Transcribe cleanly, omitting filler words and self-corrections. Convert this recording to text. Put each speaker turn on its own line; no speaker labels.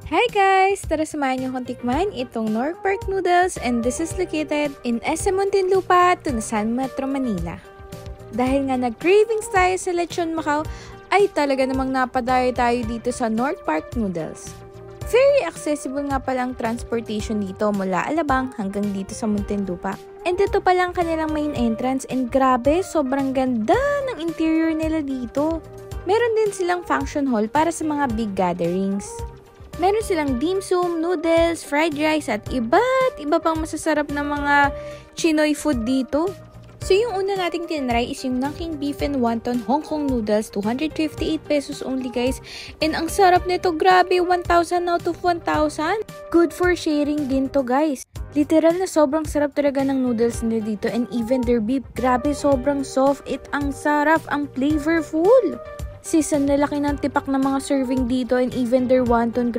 Hi guys! Tara samahan niyo akong tikman itong North Park Noodles and this is located in SM Muntinlupa, Tunasan, Metro Manila. Dahil nga nag-cravings tayo sa Lechon Macao, ay talaga namang napadayo tayo dito sa North Park Noodles. Very accessible nga pala ang transportation dito mula Alabang hanggang dito sa Muntinlupa. And ito pa lang kanilang main entrance and grabe, sobrang ganda ng interior nila dito. Meron din silang function hall para sa mga big gatherings. Meron silang dim sum, noodles, fried rice at iba't iba pang masasarap na mga Chinoy food dito. So yung una nating tinry is yung Nanking Beef and Wonton Hong Kong Noodles, 258 pesos only guys. And ang sarap nito, grabe, 1,000 out of 1,000. Good for sharing din to guys. Literal na sobrang sarap talaga ng noodles nila dito and even their beef, grabe, sobrang soft. Ang sarap, ang flavorful. Season na laki ng tipak ng mga serving dito and even their wonton,